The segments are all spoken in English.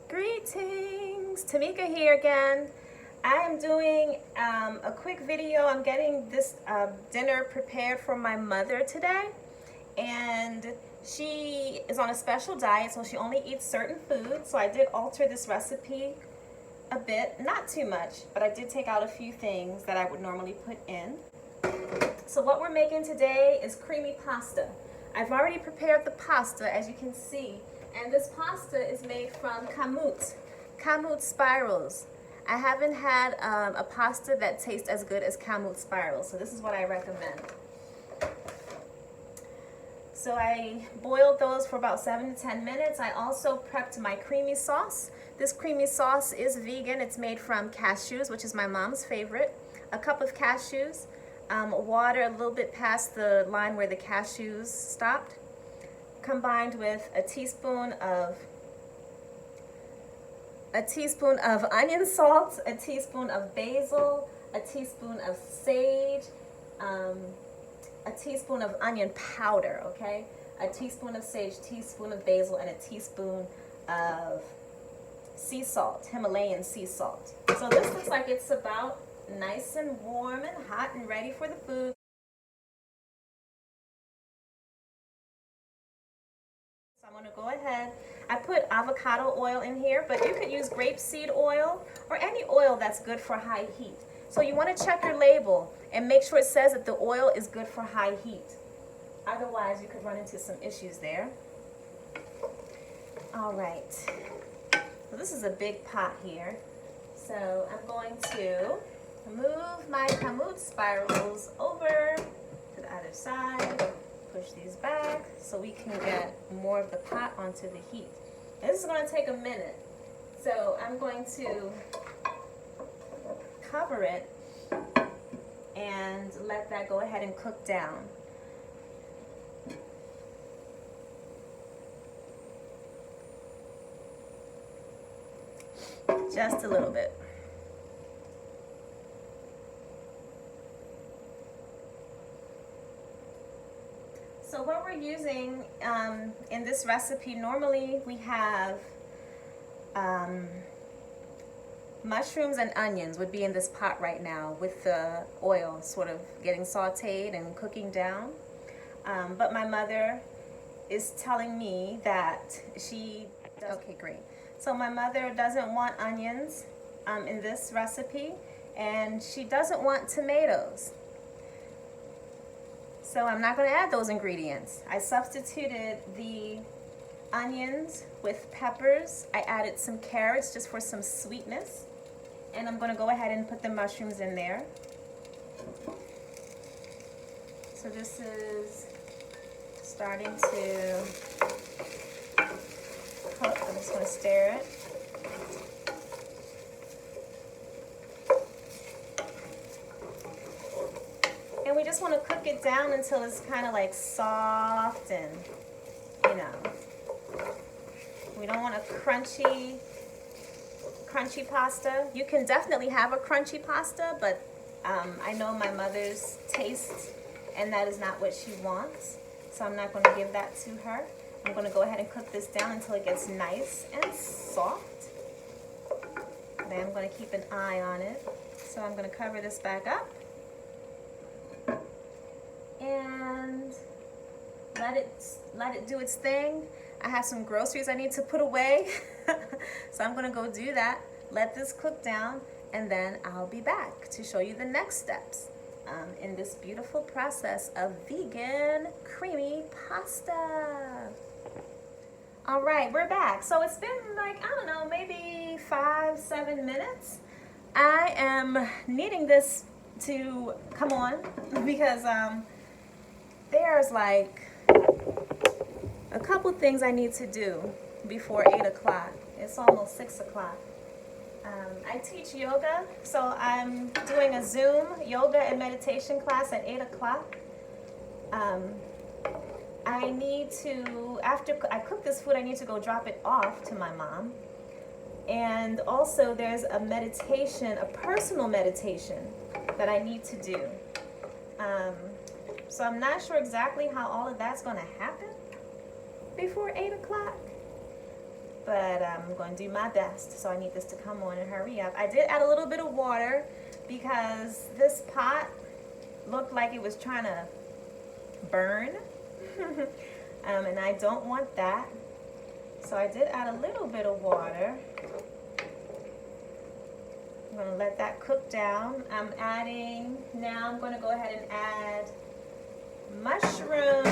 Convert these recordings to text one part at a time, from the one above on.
Greetings, Tameka here again. I am doing a quick video. I'm getting this dinner prepared for my mother today, and she is on a special diet, so she only eats certain foods. So I did alter this recipe a bit, not too much, but I did take out a few things that I would normally put in. So what we're making today is creamy pasta. I've already prepared the pasta, as you can see. And this pasta is made from kamut spirals. I haven't had a pasta that tastes as good as kamut spirals, so this is what I recommend. So I boiled those for about 7 to 10 minutes. I also prepped my creamy sauce. This creamy sauce is vegan. It's made from cashews, which is my mom's favorite. A cup of cashews, water a little bit past the line where the cashews stopped, combined with a teaspoon of onion salt, a teaspoon of basil, a teaspoon of sage, a teaspoon of onion powder, okay? A teaspoon of sage, teaspoon of basil, and a teaspoon of sea salt, Himalayan sea salt. So this looks like it's about nice and warm and hot and ready for the food. So I'm gonna go ahead. I put avocado oil in here, but you could use grapeseed oil or any oil that's good for high heat. So you want to check your label and make sure it says that the oil is good for high heat. Otherwise, you could run into some issues there. All right. So this is a big pot here. So I'm going to move my kamut spirals over to the other side. Push these back so we can get more of the pot onto the heat. And this is going to take a minute. So I'm going to cover it and let that go ahead and cook down. Just a little bit. So what we're using in this recipe, normally we have mushrooms and onions would be in this pot right now with the oil sort of getting sauteed and cooking down. But my mother is telling me that she does. Okay, great. So my mother doesn't want onions in this recipe, and she doesn't want tomatoes. So I'm not going to add those ingredients. I substituted the onions with peppers. I added some carrots just for some sweetness. And I'm going to go ahead and put the mushrooms in there. So this is starting to cook. I'm just going to stir it. And we just want to cook it down until it's kind of like soft and, you know, we don't want a crunchy pasta. You can definitely have a crunchy pasta, but I know my mother's taste, and that is not what she wants. So I'm not going to give that to her. I'm going to go ahead and cook this down until it gets nice and soft. Then I'm going to keep an eye on it. So I'm going to cover this back up and let it do its thing. I have some groceries I need to put away, so I'm gonna go do that, let this cook down, and then I'll be back to show you the next steps in this beautiful process of vegan creamy pasta. All right, we're back. So it's been like, I don't know, maybe 5-7 minutes. I am needing this to come on because there's like a couple things I need to do before 8 o'clock. It's almost 6 o'clock. I teach yoga, so I'm doing a Zoom yoga and meditation class at 8 o'clock. I need to, after I cook this food, I need to go drop it off to my mom. And also there's a meditation, a personal meditation that I need to do. So I'm not sure exactly how all of that's going to happen before 8 o'clock. but I'm going to do my best. So I need this to come on and hurry up. I did add a little bit of water because this pot looked like it was trying to burn. And I don't want that. So I did add a little bit of water. I'm going to let that cook down. I'm going to go ahead and add mushrooms.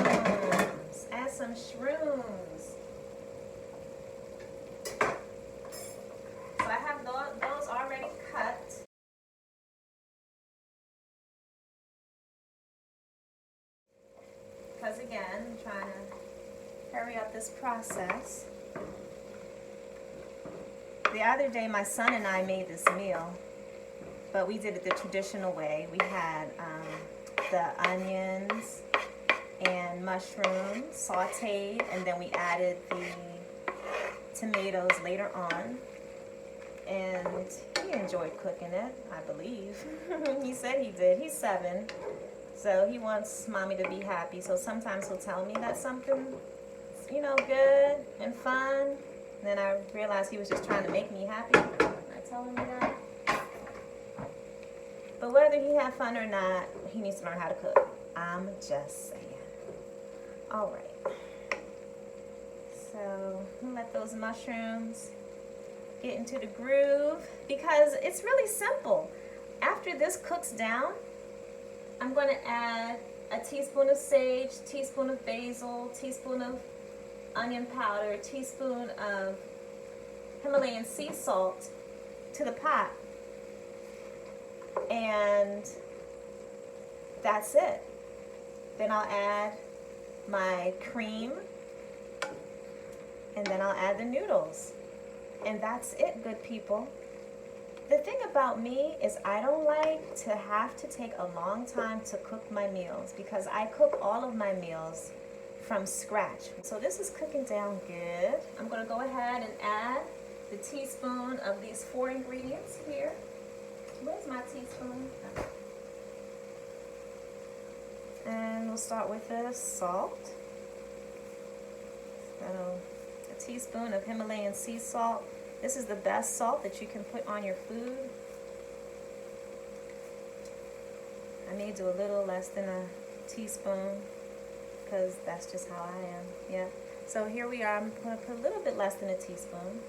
Add some shrooms. So I have those already cut. Because again, I'm trying to hurry up this process. The other day, my son and I made this meal, but we did it the traditional way. We had the onions and mushrooms sauteed, and then we added the tomatoes later on. And he enjoyed cooking it, I believe. He said he did. He's 7, so he wants mommy to be happy. So sometimes he'll tell me that something, you know, good and fun. And then I realized he was just trying to make me happy. I told him that. But whether he had fun or not, he needs to learn how to cook. I'm just saying. All right. So let those mushrooms get into the groove because it's really simple. After this cooks down, I'm going to add a teaspoon of sage, teaspoon of basil, teaspoon of onion powder, a teaspoon of Himalayan sea salt to the pot, and that's it. Then I'll add my cream, and then I'll add the noodles, and that's it, good people. The thing about me is I don't like to have to take a long time to cook my meals because I cook all of my meals from scratch. So this is cooking down good. I'm going to go ahead and add the teaspoon of these 4 ingredients here. Where's my teaspoon? And we'll start with the salt. So a teaspoon of Himalayan sea salt. This is the best salt that you can put on your food. I may do a little less than a teaspoon, because that's just how I am. Yeah. So here we are. I'm going to put a little bit less than a teaspoon.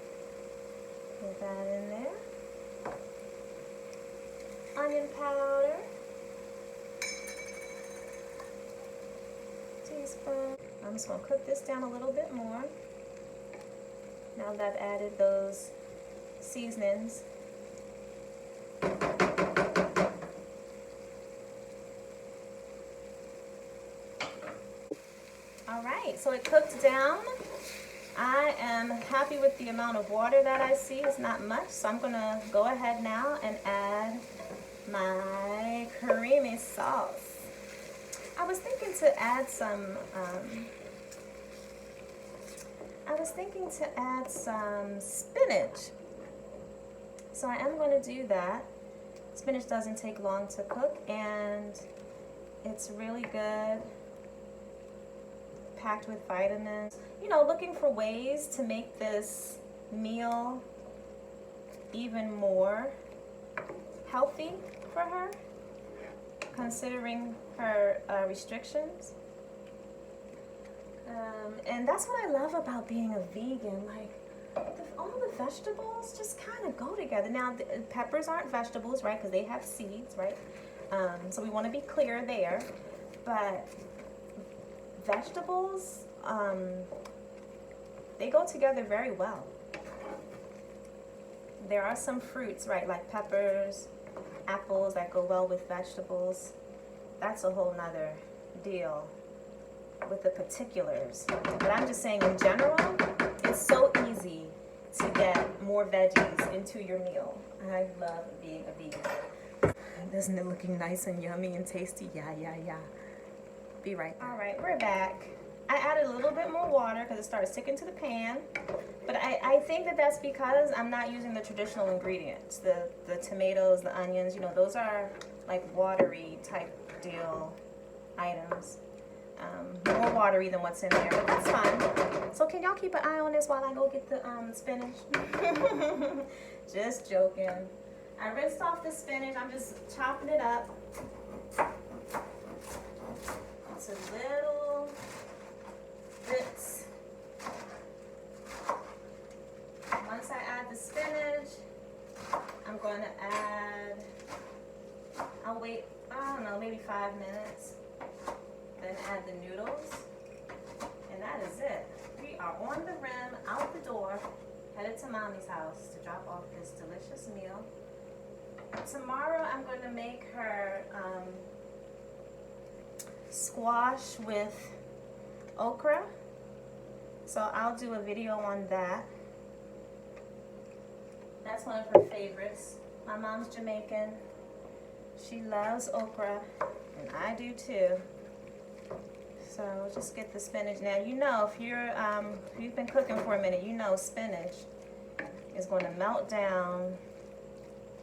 Put that in there. Onion powder. Teaspoon. I'm just going to cook this down a little bit more. Now that I've added those seasonings. Alright, so it cooked down. I am happy with the amount of water that I see. It's not much, so I'm going to go ahead now and add my creamy sauce. I was thinking to add some spinach. So I am going to do that. Spinach doesn't take long to cook, and it's really good. Packed with vitamins. You know, looking for ways to make this meal even more healthy for her, considering her restrictions. And that's what I love about being a vegan. Like, all the vegetables just kind of go together. Now, peppers aren't vegetables, right? Because they have seeds, right? So we want to be clear there. But vegetables, they go together very well. There are some fruits, right, like peppers, apples that go well with vegetables. That's a whole nother deal with the particulars. But I'm just saying in general, it's so easy to get more veggies into your meal. I love being a vegan. Isn't it looking nice and yummy and tasty? Yeah. Be right back. All right, we're back. I added a little bit more water because it started sticking to the pan. But I think that's because I'm not using the traditional ingredients. The tomatoes, the onions, you know, those are like watery type deal items. more watery than what's in there, but that's fine. So can y'all keep an eye on this while I go get the spinach? Just joking. I rinsed off the spinach. I'm just chopping it up into little bits. Once I add the spinach, I'm going to add, I'll wait, I don't know, maybe 5 minutes. Then add the noodles. And that is it. We are on the rim, out the door, headed to Mommy's house to drop off this delicious meal. Tomorrow I'm going to make her squash with okra. So I'll do a video on that. That's one of her favorites. My mom's Jamaican. She loves okra, and I do too. So just get the spinach. Now you know if you've been cooking for a minute, you know spinach is going to melt down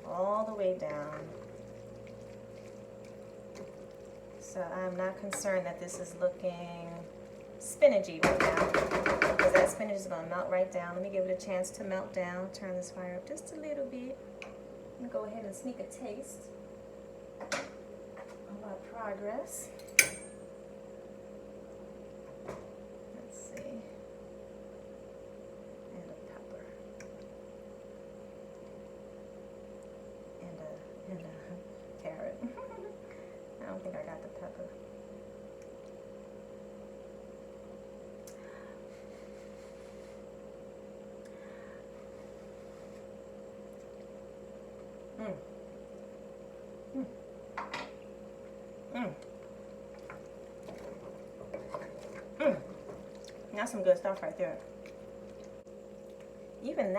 all the way down. So I'm not concerned that this is looking spinachy right now, because that spinach is going to melt right down. Let me give it a chance to melt down. Turn this fire up just a little bit. Let me go ahead and sneak a taste of our progress. Let's see. And a pepper. And a carrot. I don't think I got the pepper. That's some good stuff right there. Even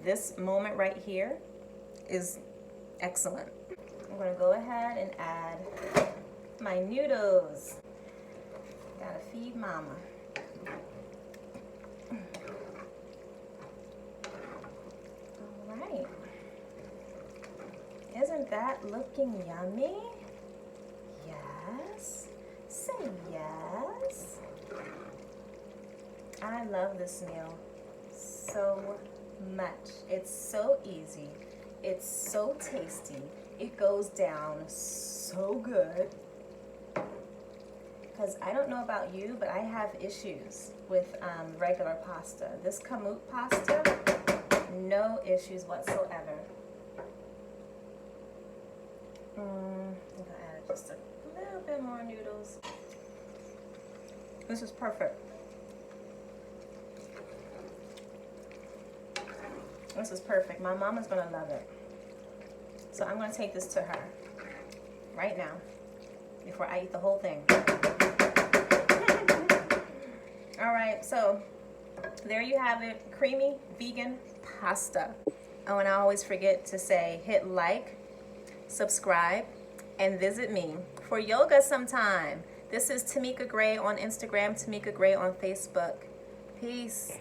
this moment right here is excellent. I'm gonna go ahead and add my noodles. Gotta feed mama. All right. Isn't that looking yummy? Yes. Say yes. I love this meal so much. It's so easy. It's so tasty. It goes down so good. Because I don't know about you, but I have issues with regular pasta. This kamut pasta, no issues whatsoever. I'm gonna add just a little bit more noodles. This is perfect. This is perfect. My mama's gonna love it. So I'm gonna take this to her right now before I eat the whole thing. All right, so there you have it, creamy vegan pasta. Oh, and I always forget to say, hit like, subscribe, and visit me for yoga sometime. This is Tameka Gray on Instagram, Tameka Gray on Facebook. Peace.